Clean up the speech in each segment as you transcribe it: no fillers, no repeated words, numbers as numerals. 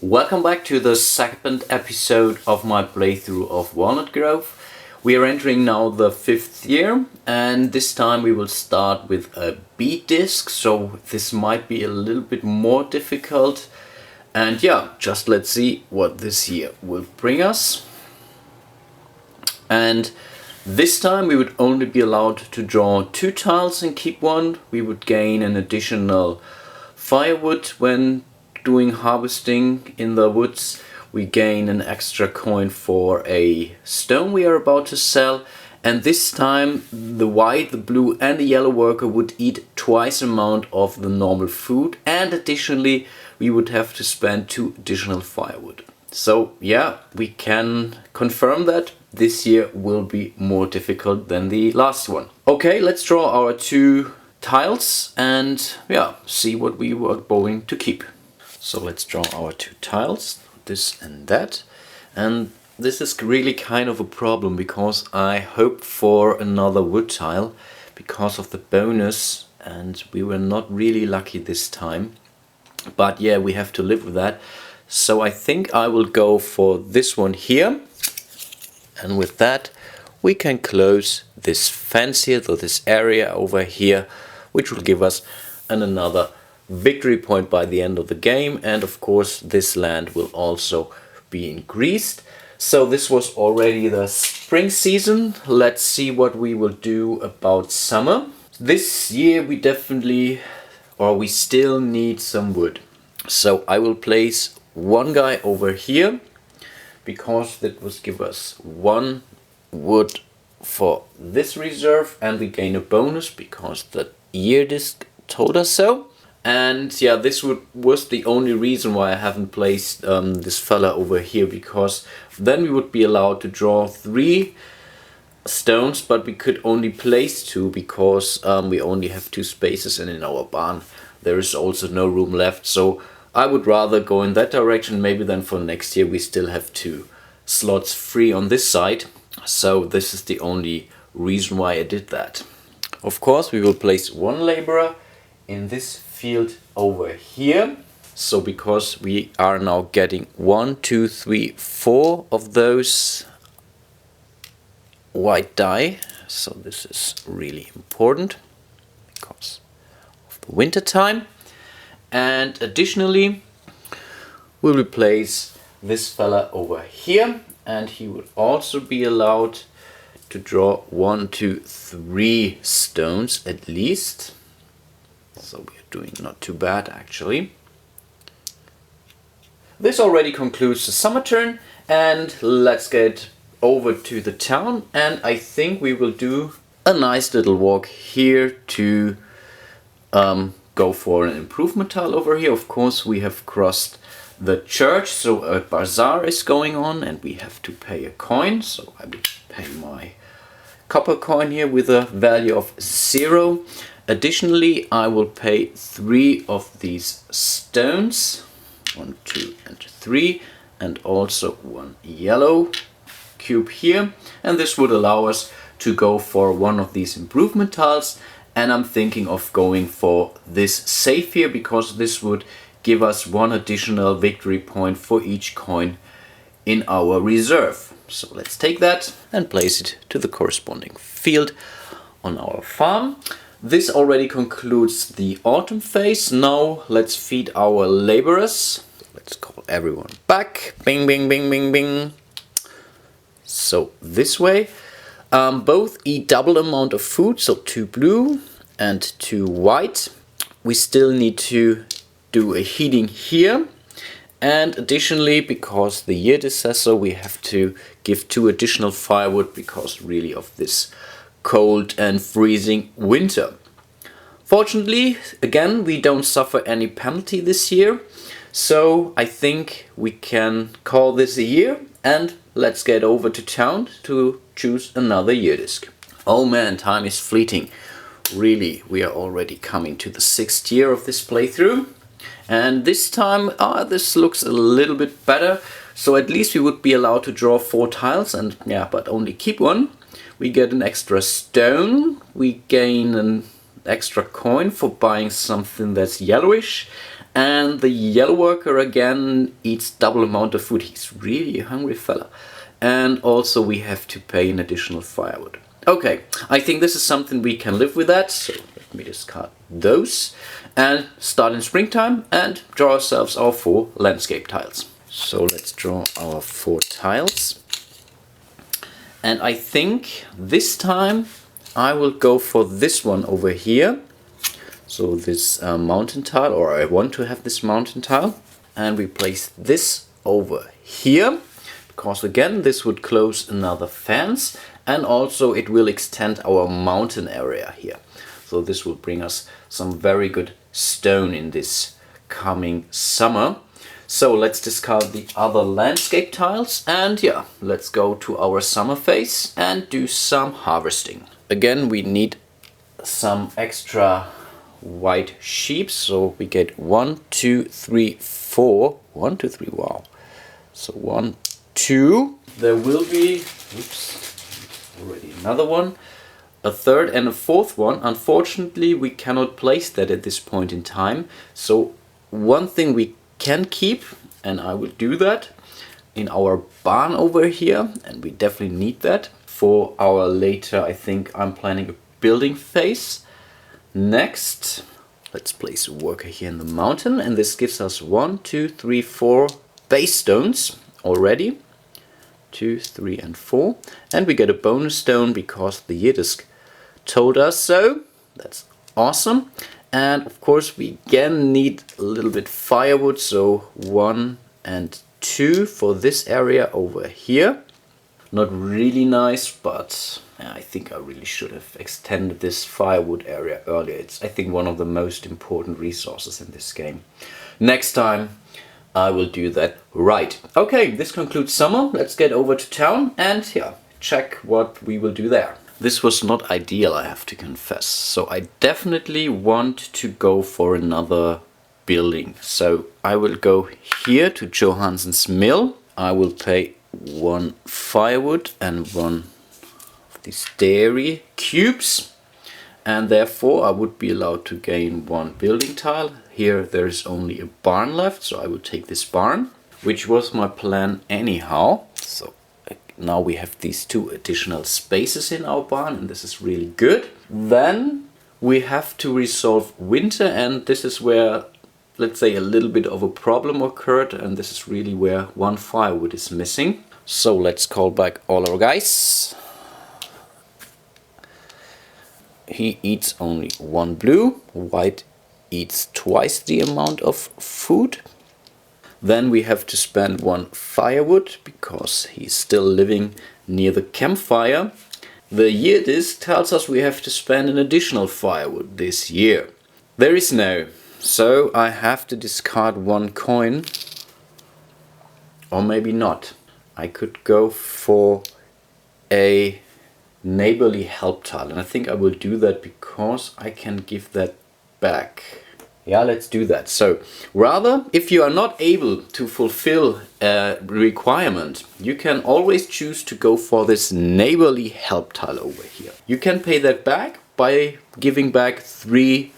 Welcome back to the second episode of my playthrough of Walnut Grove. We are entering now the 5th year, and this time we will start with a beat disc, so this might be a little bit more difficult. And yeah, just let's see what this year will bring us. And this time we would only be allowed to draw 2 tiles and keep one. We would gain an additional firewood when doing harvesting in the woods. We gain an extra coin for a stone we are about to sell, and this time the white, the blue and the yellow worker would eat twice the amount of the normal food, and additionally we would have to spend 2 additional firewood. So yeah, we can confirm that this year will be more difficult than the last one. Okay, let's draw our 2 tiles and yeah, see what we were going to keep. So let's draw our 2 tiles, this and that. And this is really kind of a problem because I hoped for another wood tile because of the bonus, and we were not really lucky this time. But yeah, we have to live with that. So I think I will go for this one here. And with that, we can close this fence here, so this area over here, which will give us another victory point by the end of the game, and of course this land will also be increased. So this was already the spring season. Let's see what we will do about summer. This year we we still need some wood. So I will place one guy over here because that will give us 1 wood for this reserve, and we gain a bonus because the year disc told us so. And yeah, this was the only reason why I haven't placed this fella over here, because then we would be allowed to draw 3 stones, but we could only place 2 because we only have 2 spaces, and in our barn there is also no room left. So I would rather go in that direction. Maybe then for next year we still have 2 slots free on this side. So this is the only reason why I did that. Of course we will place 1 laborer in this field over here. So because we are now getting 1, 2, 3, 4 of those white dye, so this is really important because of the winter time. And additionally we will place this fella over here, and he would also be allowed to draw 1, 2, 3 stones at least. So we are doing not too bad actually. This already concludes the summer turn, and let's get over to the town. And I think we will do a nice little walk here to go for an improvement tile over here. Of course we have crossed the church, so a bazaar is going on and we have to pay a coin. So I will pay my copper coin here with a value of 0. Additionally, I will pay 3 of these stones, 1, 2 and 3, and also 1 yellow cube here, and this would allow us to go for one of these improvement tiles. And I'm thinking of going for this safe here because this would give us 1 additional victory point for each coin in our reserve. So let's take that and place it to the corresponding field on our farm. This already concludes the autumn phase. Now let's feed our laborers. Let's call everyone back. Bing, bing, bing, bing, bing. So this way. Both eat double amount of food, so 2 blue and 2 white. We still need to do a heating here. And additionally, because the year disc says so, we have to give 2 additional firewood because really of this cold and freezing winter. Fortunately, again, we don't suffer any penalty this year, so I think we can call this a year, and let's get over to town to choose another year disc. Oh man, time is fleeting. Really, we are already coming to the 6th year of this playthrough, and this time this looks a little bit better. So at least we would be allowed to draw 4 tiles, and yeah, but only keep 1. We get an extra stone, we gain an extra coin for buying something that's yellowish, And the yellow worker again eats double amount of food. He's really a hungry fella. And also we have to pay an additional firewood. Okay, I think this is something we can live with that. So let me discard those and start in springtime and draw ourselves our 4 landscape tiles. So let's draw our 4 tiles. And I think this time I will go for this one over here. So this mountain tile, or I want to have this mountain tile. And we place this over here. Because again, this would close another fence. And also it will extend our mountain area here. So this will bring us some very good stone in this coming summer. So let's discard the other landscape tiles and yeah, let's go to our summer phase and do some harvesting. Again, we need some extra white sheep. So we get 1, 2, 3, 4. 1, 2, 3, wow. So 1, 2. There will be, oops. Already another one, a third and a fourth one. Unfortunately, we cannot place that at this point in time. So one thing we can keep, and I will do that in our barn over here, and we definitely need that for our later, I think I'm planning a building phase. Next, let's place a worker here in the mountain, and this gives us 1, 2, 3, 4 base stones already. 2, 3, and 4, and we get a bonus stone because the Yiddisk told us so. That's awesome. And of course we again need a little bit firewood, so 1 and 2 for this area over here. Not really nice, but I think I really should have extended this firewood area earlier. It's, I think, one of the most important resources in this game. Next time I will do that right. Okay, this concludes summer. Let's get over to town and yeah, check what we will do there. This was not ideal, I have to confess. So I definitely want to go for another building. So I will go here to Johansen's mill. I will pay 1 firewood and 1 of these dairy cubes. And therefore I would be allowed to gain 1 building tile. Here there is only a barn left, so I will take this barn, which was my plan anyhow. So now we have these 2 additional spaces in our barn, and this is really good. Then we have to resolve winter, and this is where, let's say, a little bit of a problem occurred, and this is really where 1 firewood is missing. So let's call back all our guys. He eats only 1 blue, white eats twice the amount of food. Then we have to spend 1 firewood because he's still living near the campfire. The Yiddish tells us we have to spend an additional firewood this year. There is no, so I have to discard 1 coin, or maybe not. I could go for a neighborly help tile, and I think I will do that because I can give that back. Yeah, let's do that. So rather, if you are not able to fulfill a requirement, you can always choose to go for this neighborly help tile over here. You can pay that back by giving back 3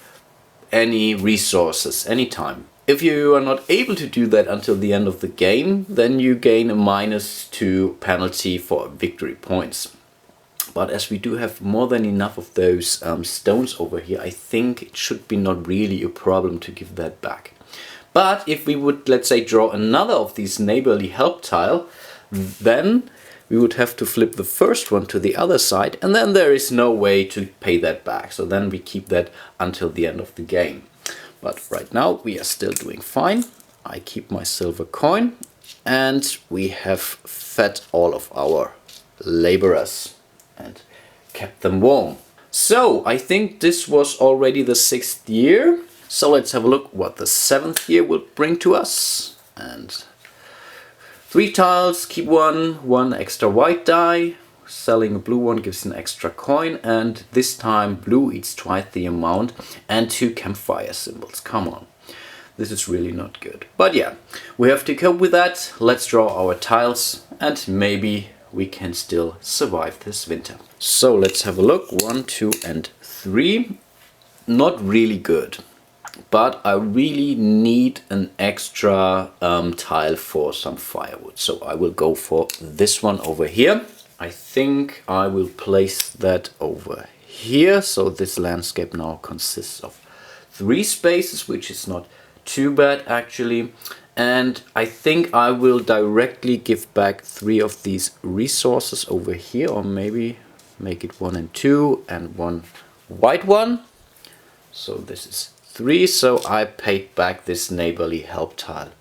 any resources anytime. If you are not able to do that until the end of the game, then you gain a -2 penalty for victory points. But as we do have more than enough of those stones over here, I think it should be not really a problem to give that back. But if we would, let's say, draw another of these neighborly help tile, then we would have to flip the first one to the other side, and then there is no way to pay that back. So then we keep that until the end of the game. But right now we are still doing fine. I keep my silver coin, and we have fed all of our laborers and kept them warm. So I think this was already the 6th year. So let's have a look what the 7th year will bring to us. And 3 tiles, keep 1 extra white die. Selling a blue one gives an extra coin, and this time blue eats twice the amount, and 2 campfire symbols. Come on. This is really not good. But yeah, we have to cope with that. Let's draw our tiles, and maybe we can still survive this winter. So let's have a look. 1, 2, and 3. Not really good. but I really need an extra tile for some firewood. So I will go for this one over here. I think I will place that over here. So this landscape now consists of 3 spaces, which is not too bad actually. And I think I will directly give back 3 of these resources over here, or maybe make it 1 and 2 and 1 white one. So this is 3, so I paid back this neighborly help tile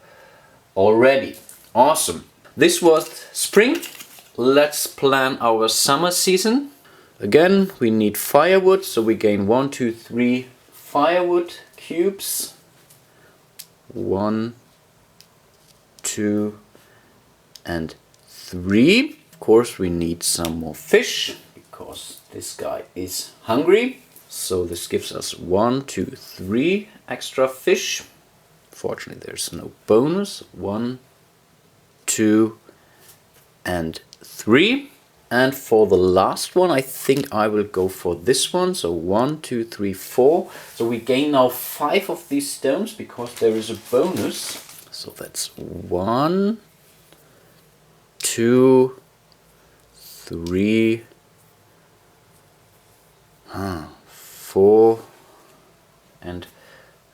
already. Awesome. This was spring. Let's plan our summer season. Again, we need firewood, so we gain 1, 2, 3 firewood cubes. 1, 2 and 3. Of course we need some more fish because this guy is hungry. So this gives us 1, 2, 3 extra fish. Fortunately there's no bonus. 1, 2 and 3. And for the last one I think I will go for this one. So 1, 2, 3, 4. So we gain now 5 of these stones because there is a bonus. So that's 1, 2, 3, 4 and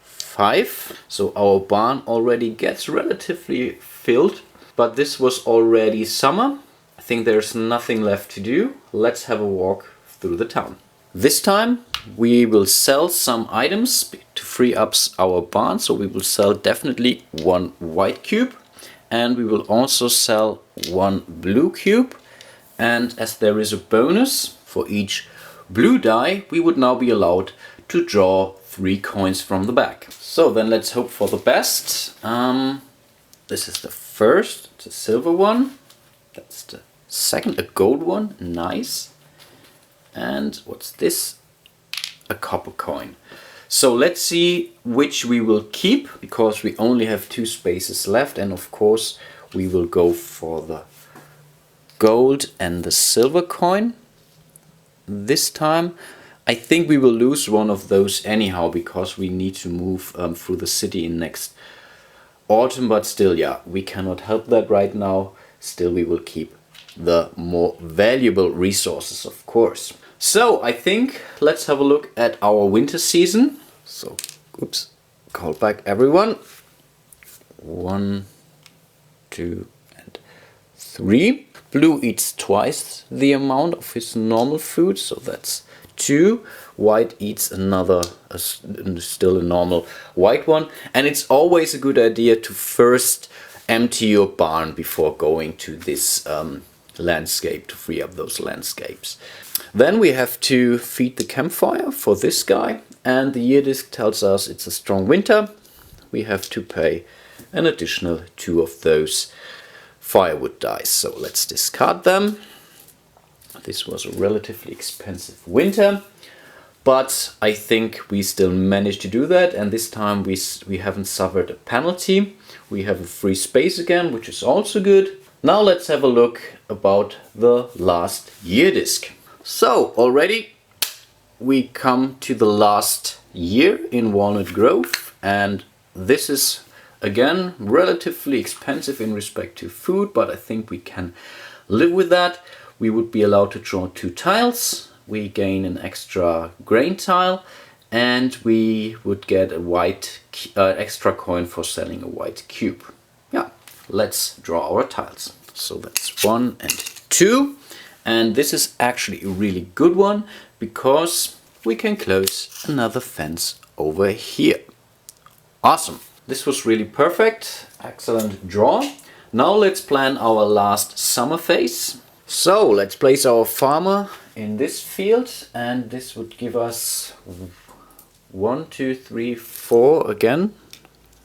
5. So our barn already gets relatively filled, but this was already summer. I think there's nothing left to do. Let's have a walk through the town. This time we will sell some items to free up our barn. So we will sell definitely 1 white cube, and we will also sell 1 blue cube. And as there is a bonus for each blue die, we would now be allowed to draw 3 coins from the bag. So then let's hope for the best. This is the first, it's a silver one. That's the second, a gold one, nice. And what's this? A copper coin. So let's see which we will keep, because we only have 2 spaces left, and of course we will go for the gold and the silver coin this time. I think we will lose one of those anyhow, because we need to move through the city in next autumn, but still, yeah, we cannot help that right now. Still, we will keep the more valuable resources, of course. So I think let's have a look at our winter season. So, oops, call back everyone. 1, 2 and 3. Blue eats twice the amount of his normal food, so that's 2. White eats another, still a normal white one. And it's always a good idea to first empty your barn before going to this landscape, to free up those landscapes. Then we have to feed the campfire for this guy, and the year disc tells us it's a strong winter. We have to pay an additional 2 of those firewood dice, so let's discard them. This was a relatively expensive winter, but I think we still managed to do that, and this time we haven't suffered a penalty. We have a free space again, which is also good. Now let's have a look about the last year disc. So already we come to the last year in Walnut Grove, and this is again relatively expensive in respect to food, but I think we can live with that. We would be allowed to draw 2 tiles. We gain an extra grain tile, and we would get a white extra coin for selling a white cube. Yeah, let's draw our tiles. So that's 1 and 2, and this is actually a really good one because we can close another fence over here. Awesome. This was really perfect. Excellent draw. Now let's plan our last summer phase. So let's place our farmer in this field, and this would give us 1, 2, 3, 4 again.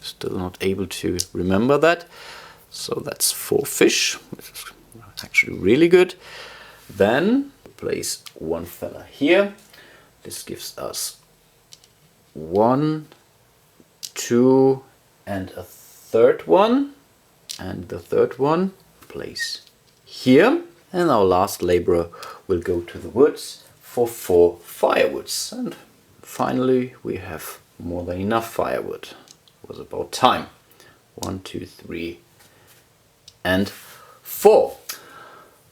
Still not able to remember that. So that's 4 fish, which is actually really good. Then place 1 fella here. This gives us 1, 2 and a third one. And the third one place here. And our last laborer will go to the woods for 4 firewoods. And finally we have More than enough firewood. It was about time. 1, 2, 3, and 4.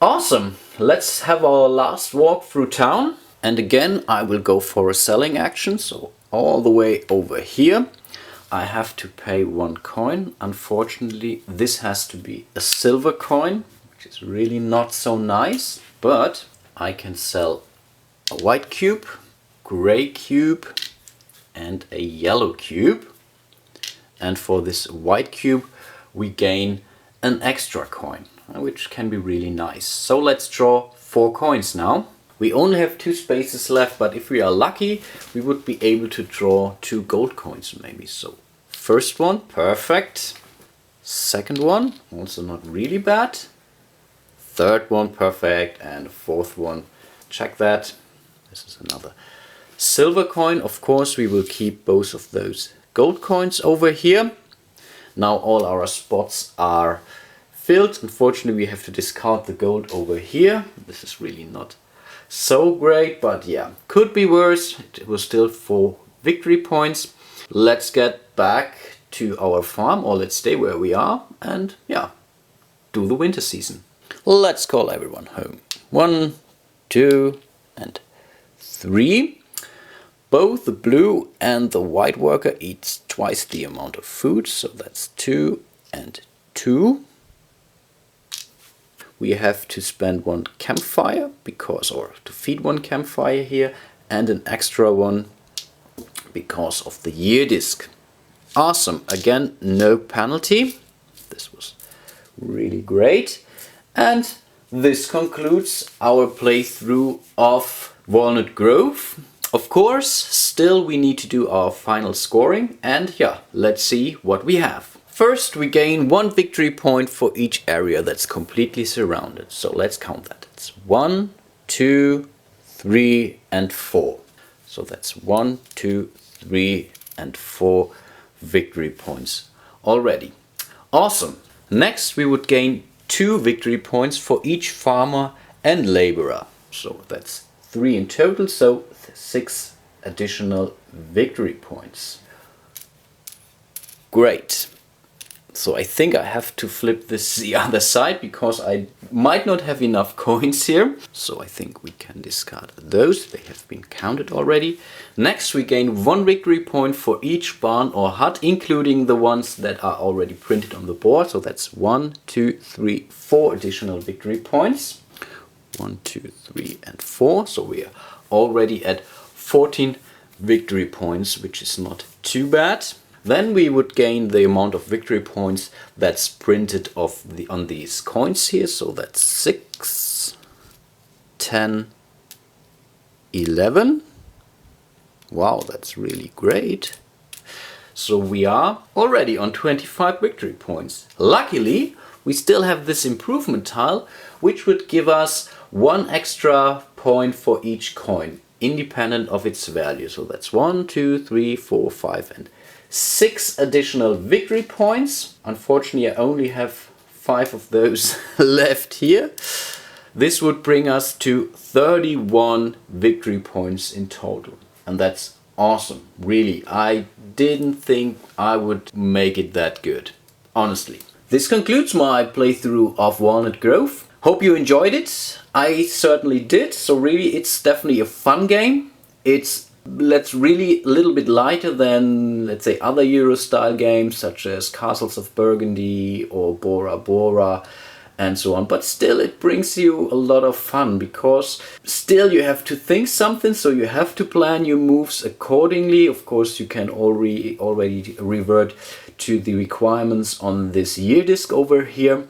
Awesome. Let's have our last walk through town. And again, I will go for a selling action. So all the way over here, I have to pay 1 coin. Unfortunately, this has to be a silver coin, which is really not so nice. But I can sell a white cube, gray cube, and a yellow cube. And for this white cube, we gain an extra coin, which can be really nice. So let's draw 4 coins now. We only have 2 spaces left, but if we are lucky, we would be able to draw 2 gold coins maybe. So first one, perfect. Second one, also not really bad. Third one, perfect. And fourth one, check that. This is another silver coin. Of course, we will keep both of those gold coins over here. Now all our spots are filled. Unfortunately, we have to discard the gold over here. This is really not so great, but yeah, could be worse. It was still 4 victory points. Let's get back to our farm, or let's stay where we are and yeah, do the winter season. Let's call everyone home. 1, 2, and 3. Both the blue and the white worker eats twice the amount of food, so that's 2 and 2. We have to spend 1 campfire or to feed 1 campfire here, and an extra one because of the year disc. Awesome, again, no penalty. This was really great. And this concludes our playthrough of Walnut Grove. Of course, still we need to do our final scoring, and yeah, let's see what we have. First, we gain 1 victory point for each area that's completely surrounded. So let's count that. It's 1, 2, 3, and 4. So that's 1, 2, 3, and 4 victory points already. Awesome. Next, we would gain 2 victory points for each farmer and laborer. So that's 3 in total, so 6 additional victory points. Great. So I think I have to flip this the other side because I might not have enough coins here. So I think we can discard those. They have been counted already. Next, we gain 1 victory point for each barn or hut, including the ones that are already printed on the board. So that's 1, 2, 3, 4 additional victory points. 1, 2, 3, and 4. So we are already at 14 victory points, which is not too bad. Then we would gain the amount of victory points that's printed on these coins here. So that's 6, 10, 11. Wow, that's really great. So we are already on 25 victory points. Luckily, we still have this improvement tile, which would give us 1 extra point for each coin, independent of its value. So that's 1, 2, 3, 4, 5, and 6 additional victory points. Unfortunately, I only have 5 of those left here. This would bring us to 31 victory points in total. And that's awesome. Really, I didn't think I would make it that good. Honestly. This concludes my playthrough of Walnut Grove. Hope you enjoyed it. I certainly did. So really, it's definitely a fun game. It's really a little bit lighter than, let's say, other Euro style games such as Castles of Burgundy or Bora Bora and so on, but still it brings you a lot of fun because still you have to think something, so you have to plan your moves accordingly. Of course, you can already revert to the requirements on this year disc over here,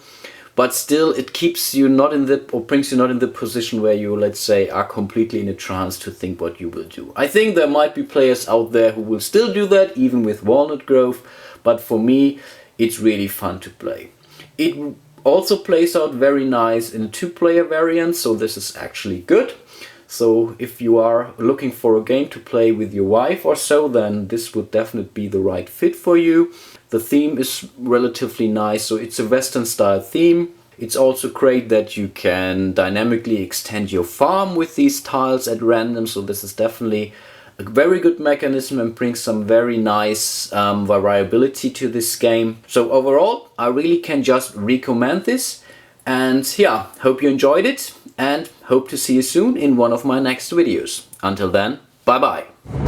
but still it keeps you not in the, or brings you not in the position where you, let's say, are completely in a trance to think what you will do. I think there might be players out there who will still do that even with Walnut Grove, but for me it's really fun to play. It also plays out very nice in a 2-player variant, so this is actually good. So if you are looking for a game to play with your wife or so, then this would definitely be the right fit for you. The theme is relatively nice, so it's a Western style theme. It's also great that you can dynamically extend your farm with these tiles at random, so this is definitely a very good mechanism and brings some very nice variability to this game. So overall, I really can just recommend this. And yeah, hope you enjoyed it and hope to see you soon in one of my next videos. Until then, bye bye.